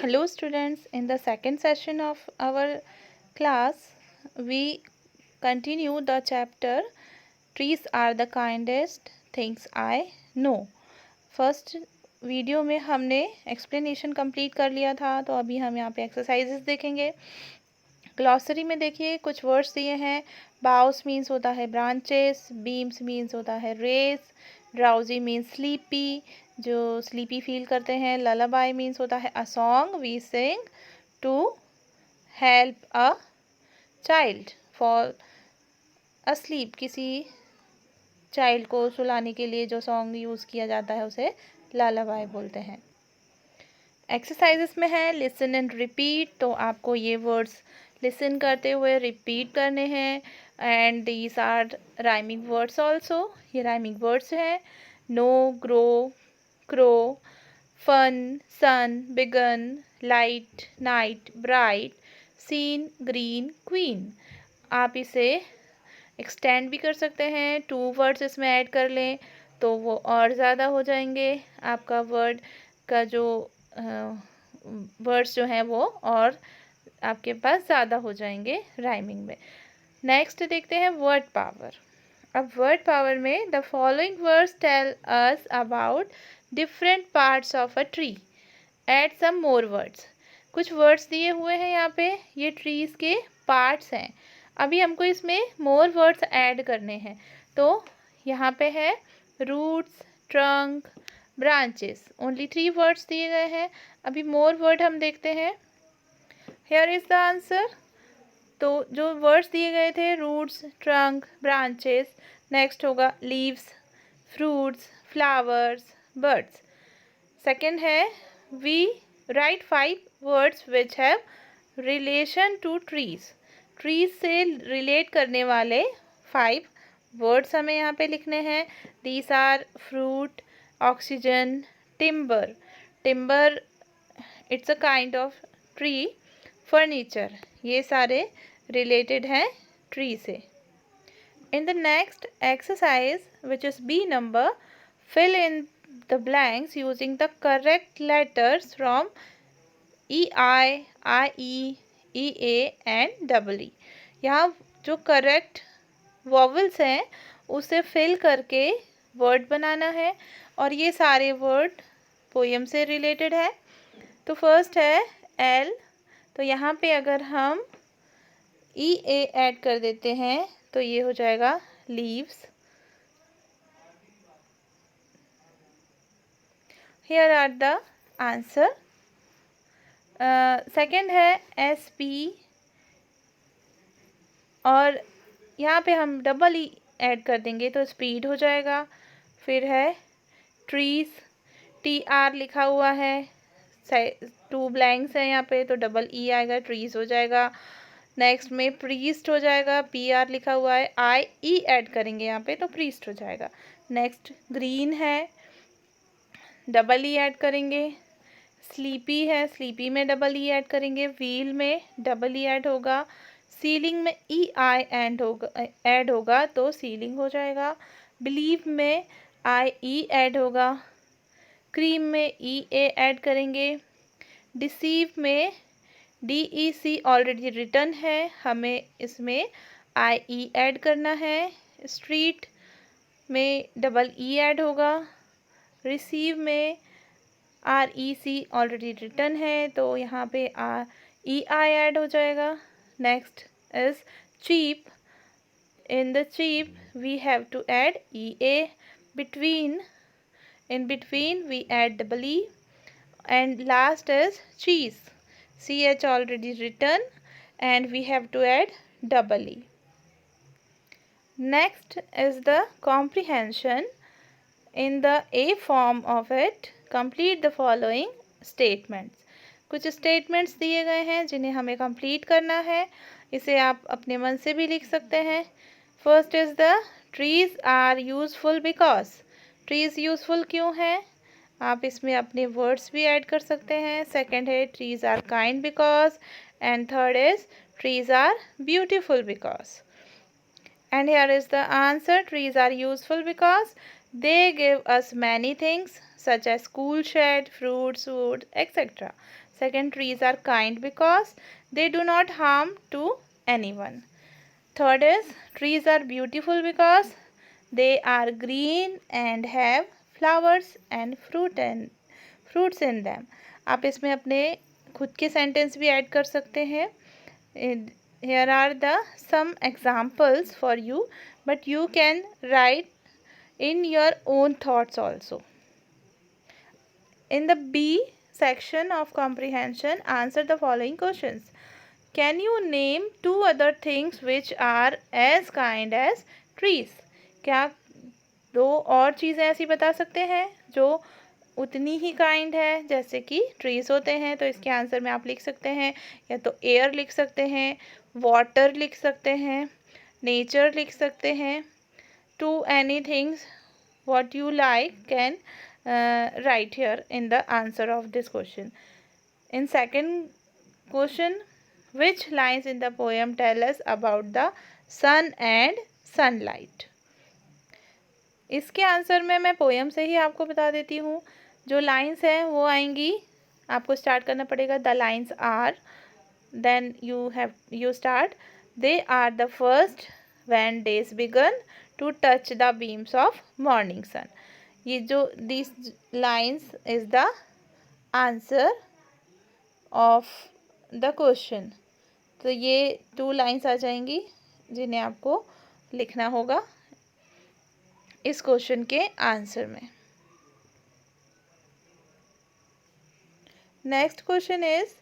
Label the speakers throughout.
Speaker 1: Hello students, in the second session of our class, we continue the chapter Trees are the kindest things I know. First video में हमने explanation complete कर लिया था, तो अभी हम यहाँ पे एक्सरसाइजेस देखेंगे। ग्लॉसरी में देखिए कुछ वर्ड्स दिए हैं। बाउस मीन्स होता है ब्रांचेस, बीम्स मीन्स होता है रेस, ड्राउजी मीन्स स्लीपी, जो स्लीपी फील करते हैं। ललाबाई मीन्स होता है a song we sing to help a child for asleep, किसी चाइल्ड को सुलाने के लिए जो सॉन्ग यूज़ किया जाता है उसे लालाबाई बोलते हैं। एक्सरसाइजेस में है लिसन एंड रिपीट, तो आपको ये वर्ड्स लिसन करते हुए रिपीट करने हैं। And these are rhyming words also, ये राइमिंग वर्ड्स हैं। No, grow, crow, fun, sun, begin, light, night, bright, seen, green, queen. आप इसे एक्सटेंड भी कर सकते हैं, 2 वर्ड्स इसमें ऐड कर लें तो वो और ज़्यादा हो जाएंगे। आपका वर्ड का जो वर्ड्स जो हैं वो और आपके पास ज़्यादा हो जाएंगे राइमिंग में। नेक्स्ट देखते हैं वर्ड पावर। अब वर्ड पावर में the following words tell us about different parts of a tree, add some more words. कुछ वर्ड्स दिए हुए हैं यहाँ पे, ये ट्रीज़ के पार्ट्स हैं। अभी हमको इसमें मोर वर्ड्स ऐड करने हैं, तो यहाँ पे है roots, trunk, branches. Only 3 words दिए गए हैं। अभी मोर वर्ड हम देखते हैं। Here is the answer. तो जो वर्ड्स दिए गए थे रूट्स, ट्रंक, ब्रांचेस, नेक्स्ट होगा leaves, fruits, flowers, birds. Second है we write 5 words which have relation to trees. Trees से रिलेट करने वाले 5 वर्ड्स हमें यहाँ पे लिखने हैं। These are fruit, oxygen, timber. Timber it's a kind of tree. Furniture, ये सारे रिलेटेड हैं ट्री से। In the next exercise, which is B number, fill in the blanks using the correct letters from EI, IE, EA and EE। यहाँ जो correct vowels हैं उसे fill करके word बनाना है, और ये सारे वर्ड पोएम से रिलेटेड है। तो फर्स्ट है एल, तो यहाँ पे अगर हम EA ऐड कर देते हैं तो ये हो जाएगा leaves. Here are the answer. Second है SP, और यहाँ पे हम डबल ई ऐड कर देंगे तो स्पीड हो जाएगा। फिर है ट्रीज, TR लिखा हुआ है, 2 ब्लैंक्स हैं यहाँ पे तो डबल ई आएगा, ट्रीज हो जाएगा। नेक्स्ट में प्रीस्ट हो जाएगा, PR लिखा हुआ है, IE ऐड करेंगे यहाँ पे तो प्रीस्ट हो जाएगा। नेक्स्ट ग्रीन है, डबल ई ऐड करेंगे। स्लीपी है, स्लीपी में डबल ई ऐड करेंगे। व्हील में डबल ई ऐड होगा। सीलिंग में EI ऐड होगा तो सीलिंग हो जाएगा। बिलीव में IE ऐड होगा। क्रीम में EA ऐड करेंगे। डिसीव में DEC ऑलरेडी रिटर्न है, हमें इसमें IE ऐड करना है। स्ट्रीट में डबल ई ऐड होगा। रिसीव में REC ऑलरेडी रिटर्न है तो यहाँ पे EI ऐड हो जाएगा। Next is cheap, in the cheap we have to add EA। Between, in between we add double E, and last is cheese, CH already written and we have to add double E. Next is the comprehension. In the A form of it, complete the following statements. कुछ statements दिए गए हैं जिन्हें हमें complete करना है। इसे आप अपने मन से भी लिख सकते हैं। First is the trees are useful because, trees useful क्यों हैं, आप इसमें अपने वर्ड्स भी ऐड कर सकते हैं। सेकंड है trees are kind because, and third is trees are beautiful because. And here is the answer. Trees are useful because they give us many things such as school shed, fruits, wood, etc. Second, trees are kind because they do not harm to anyone. Third is, trees are beautiful because they are green and have flowers and fruits in them. आप इसमें अपने खुद के sentence भी add कर सकते हैं. Here are the some examples for you, but you can write in your own thoughts also. In the B section of comprehension, answer the following questions. Can you name two other things which are as kind as trees? क्या दो और चीज़ें ऐसी बता सकते हैं जो उतनी ही काइंड है जैसे कि ट्रीज होते हैं? तो इसके आंसर में आप लिख सकते हैं या तो एयर लिख सकते हैं, वाटर लिख सकते हैं, नेचर लिख सकते हैं. To any things what you like can write here in the answer of this question. In second question, which lines in the poem tell us about the sun and sunlight? इसके answer में मैं poem से ही आपको बता देती हूँ. जो lines हैं वो आएंगी, आपको स्टार्ट करना पड़ेगा. The lines are, then you start. They are the first when days began to touch the beams of morning sun. ये जो this lines is the answer of the question. तो ये टू लाइन्स आ जाएंगी जिन्हें आपको लिखना होगा इस क्वेश्चन के आंसर में. Next question is,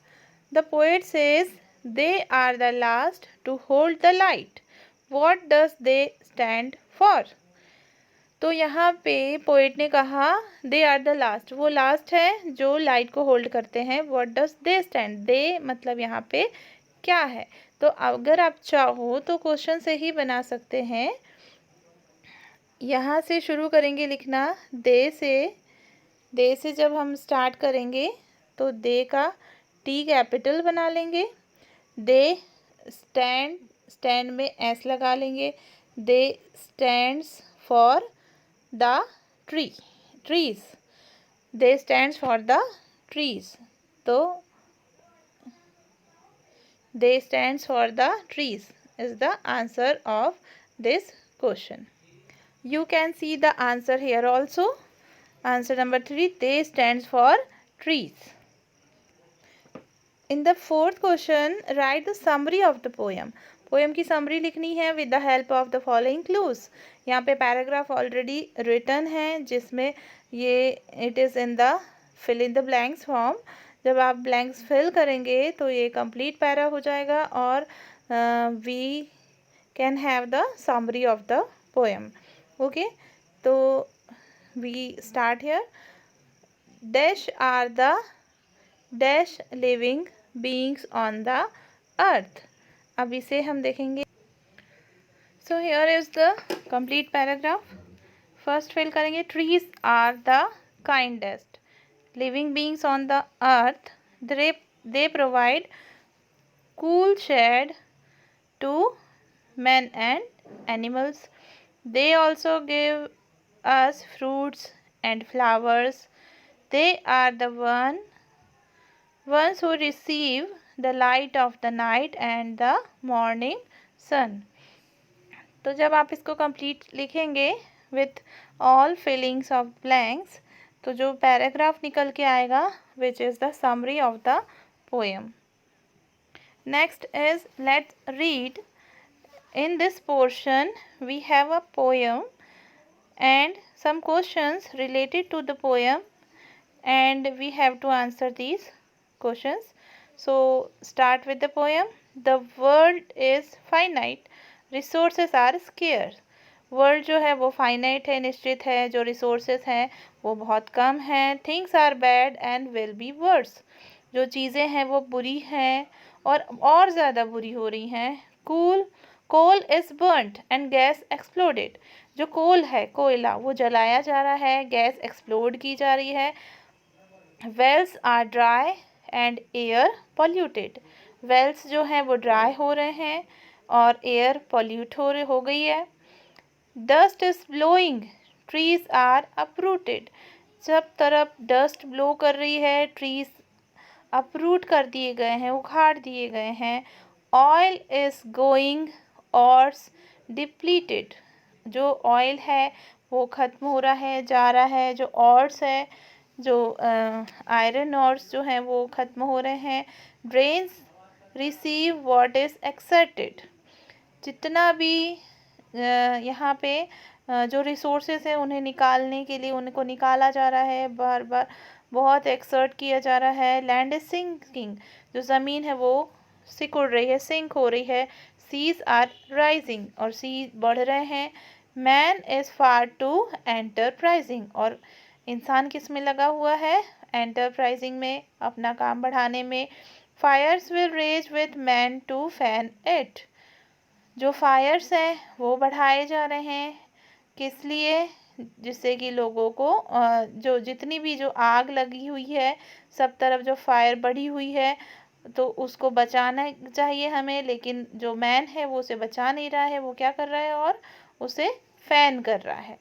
Speaker 1: the poet says they are the last to hold the light. What does they stand for? तो यहाँ पे पोएट ने कहा दे आर द लास्ट, वो लास्ट है जो लाइट को होल्ड करते हैं. What does they stand, they मतलब यहाँ पे क्या है? तो अगर आप चाहो तो क्वेश्चन से ही बना सकते हैं. यहाँ से शुरू करेंगे लिखना. दे से जब हम स्टार्ट करेंगे तो दे का टी कैपिटल बना लेंगे. दे स्टैंड में एस लगा लेंगे. They stands for the trees. They stands for the trees. तो they stands for the trees is the answer of this question. You can see the answer here also. Answer number 3, they stands for trees. In the fourth question, write the summary of the poem. Poem की summary लिखनी है with the help of the following clues. यहाँ पे paragraph already written है जिसमें ये it is in the fill in the blanks form. जब आप ब्लैंक्स फिल करेंगे तो ये कंप्लीट पैरा हो जाएगा और we can have the summary of the poem. Okay, so we start here. Dash are the dash living beings on the earth. अब इसे हम देखेंगे. So here is the complete paragraph. First fill करेंगे. Trees are the kindest living beings on the earth. They provide cool shade to men and animals. They also give us fruits and flowers. They are the ones who receive the light of the night and the morning sun. तो जब आप इसको complete लिखेंगे with all fillings of blanks, तो जो paragraph निकल के आएगा which is the summary of the poem. Next is let's read. In this portion, we have a poem and some questions related to the poem, and we have to answer these questions. So, start with the poem. The world is finite. Resources are scarce. World जो है वो finite है, निश्चित है. जो resources हैं वो बहुत कम हैं. Things are bad and will be worse. जो चीज़ें हैं वो बुरी हैं और ज़्यादा बुरी हो रही हैं. Coal is burned and gas exploded. जो कोल है, कोयला, वो जलाया जा रहा है, गैस एक्सप्लोड की जा रही है. Wells are dry and air polluted. Wells जो हैं वो ड्राई हो रहे हैं और एयर पॉल्यूट हो गई है. Dust is blowing, trees are uprooted. सब तरफ डस्ट ब्लो कर रही है, ट्रीज अपरूट कर दिए गए हैं, उखाड़ दिए गए हैं। ऑयल इज गोइंग और डिप्लीटेड, जो ऑयल है वो ख़त्म हो रहा है, जा रहा है। जो ऑर्स है, जो आयरन ऑर्स जो हैं वो ख़त्म हो रहे हैं। Drains receive what is exerted, जितना भी यहाँ पे जो रिसोर्सेज है उन्हें निकालने के लिए उनको निकाला जा रहा है, बार बार बहुत एक्सर्ट किया जा रहा है। लैंड इज सिंकिंग, जो ज़मीन है वो सिकुड़ रही है, सिंक हो रही है। सीज आर राइजिंग, और सी बढ़ रहे हैं। Man is far too enterprising, और इंसान किस में लगा हुआ है? एंटरप्राइजिंग में, अपना काम बढ़ाने में। Fires will rage with man to fan it, जो फायर्स हैं वो बढ़ाए जा रहे हैं, किस लिए? जिससे कि लोगों को जो जितनी भी जो आग लगी हुई है, सब तरफ जो फायर बढ़ी हुई है, तो उसको बचाना चाहिए हमें, लेकिन जो मैन है वो उसे बचा नहीं रहा है। वो क्या कर रहा है? और उसे फैन कर रहा है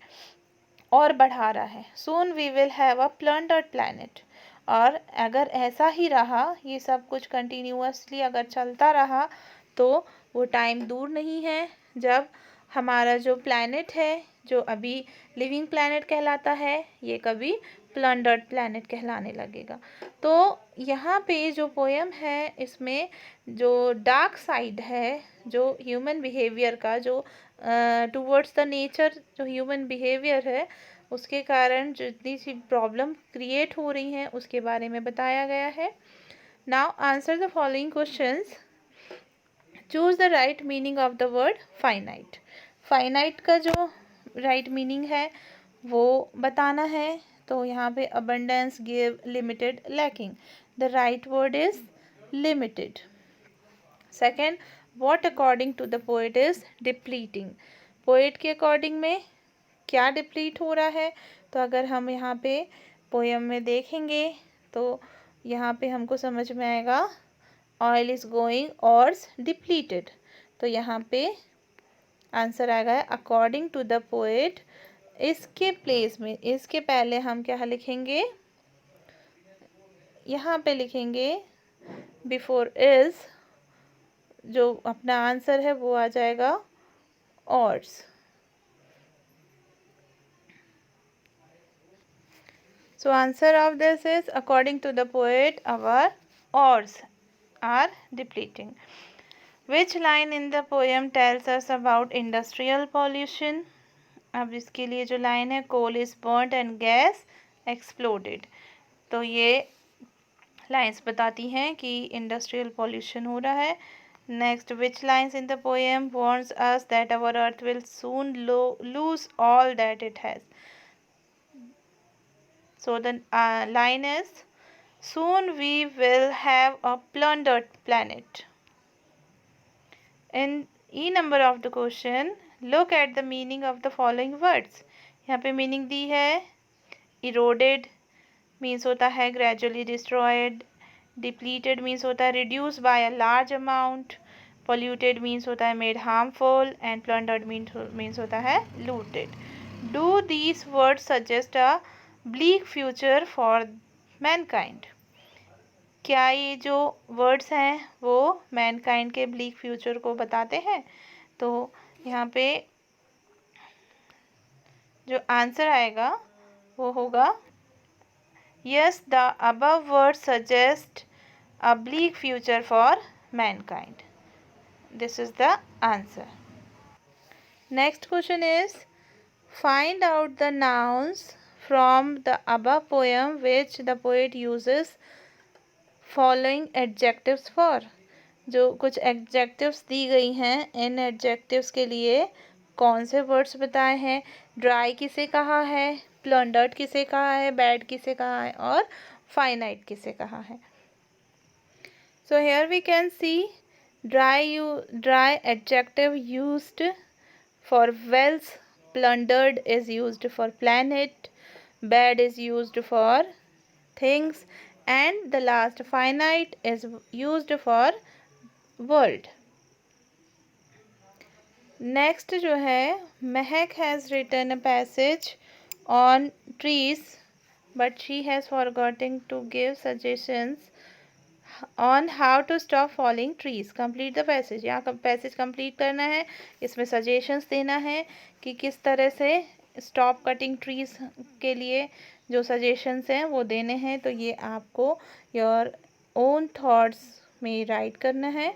Speaker 1: और बढ़ा रहा है। Soon we will have a plundered planet, और अगर ऐसा ही रहा, ये सब कुछ कंटिन्यूअसली अगर चलता रहा, तो वो टाइम दूर नहीं है जब हमारा जो प्लैनेट है, जो अभी लिविंग प्लैनेट कहलाता है, ये कभी प्लंडर्ड प्लैनेट कहलाने लगेगा। तो यहाँ पे जो पोयम है, इसमें जो डार्क साइड है, जो ह्यूमन बिहेवियर का, जो टूवर्ड्स द नेचर, जो ह्यूमन बिहेवियर है, उसके कारण जितनी सी प्रॉब्लम क्रिएट हो रही हैं उसके बारे में बताया गया है। Now answer the following questions. Choose the right meaning of the word finite. Finite का जो राइट मीनिंग है वो बताना है। तो यहाँ पे abundance, give, limited, lacking. The right word is limited. Second, what according to the poet is depleting. Poet के अकॉर्डिंग में क्या डिप्लीट हो रहा है? तो अगर हम यहाँ पे पोयम में देखेंगे तो यहाँ पे हमको समझ में आएगा, ऑयल इज गोइंग और डिप्लीटेड। तो यहाँ पे आंसर आएगा अकॉर्डिंग टू द पोएट। इसके प्लेस में, इसके पहले हम क्या लिखेंगे? यहाँ पे लिखेंगे बिफोर इज, जो अपना आंसर है वो आ जाएगा ऑर्स। So answer of this is, according to the poet, our ores are depleting. Which line in the poem tells us about industrial pollution? अब इसके लिए जो लाइन है, coal is burnt and gas exploded, तो ये लाइन्स बताती हैं कि इंडस्ट्रियल पॉल्यूशन हो रहा है। Next, which lines in the poem warns us that our earth will soon lose all that it has. So the line is, soon we will have a plundered planet. In E number of the question, look at the meaning of the following words. यहाँ पे meaning दी है, eroded means होता है gradually destroyed, depleted means होता है reduced by a large amount, polluted means होता है made harmful, and plundered means होता है looted. Do these words suggest a bleak future for mankind? क्या ये जो वर्ड्स हैं वो मैनकाइंड के ब्लीक फ्यूचर को बताते हैं? तो यहाँ पे जो आंसर आएगा वो होगा, yes, the above word suggest a bleak future for Mankind. This is the answer. Next question is, find out the nouns from the above poem which the poet uses following adjectives for. जो कुछ adjectives दी गई हैं, इन adjectives के लिए कौन से words बताए हैं? ड्राई किसे कहा है, प्लंडर्ड किसे कहा है, बैड किसे कहा है, और फाइनाइट किसे कहा है? So here we can see dry adjective used for wells, plundered is used for planet, bad is used for things, and the last finite is used for world. Next जो है, Mehak has written a passage on trees but she has forgotten to give suggestions on how to stop falling trees. Complete the passage. यहाँ passage complete करना है, इसमें suggestions देना है कि किस तरह से स्टॉप कटिंग ट्रीज के लिए जो सजेशंस हैं वो देने हैं। तो ये आपको योर ओन थॉट्स में राइट करना है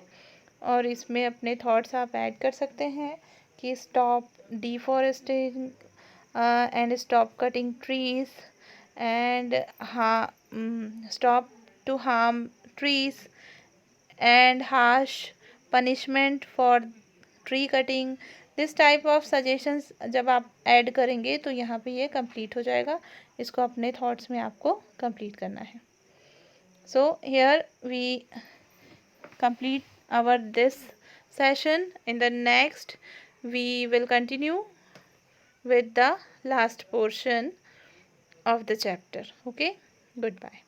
Speaker 1: और इसमें अपने थॉट्स आप ऐड कर सकते हैं कि stop deforesting and stop cutting trees and stop to harm trees and harsh punishment for tree cutting. This type of suggestions जब आप ऐड करेंगे तो यहाँ पे ये कंप्लीट हो जाएगा। इसको अपने थॉट्स में आपको कंप्लीट करना है। So here we complete our this session. In the next we will continue with the last portion of the chapter. Okay, goodbye.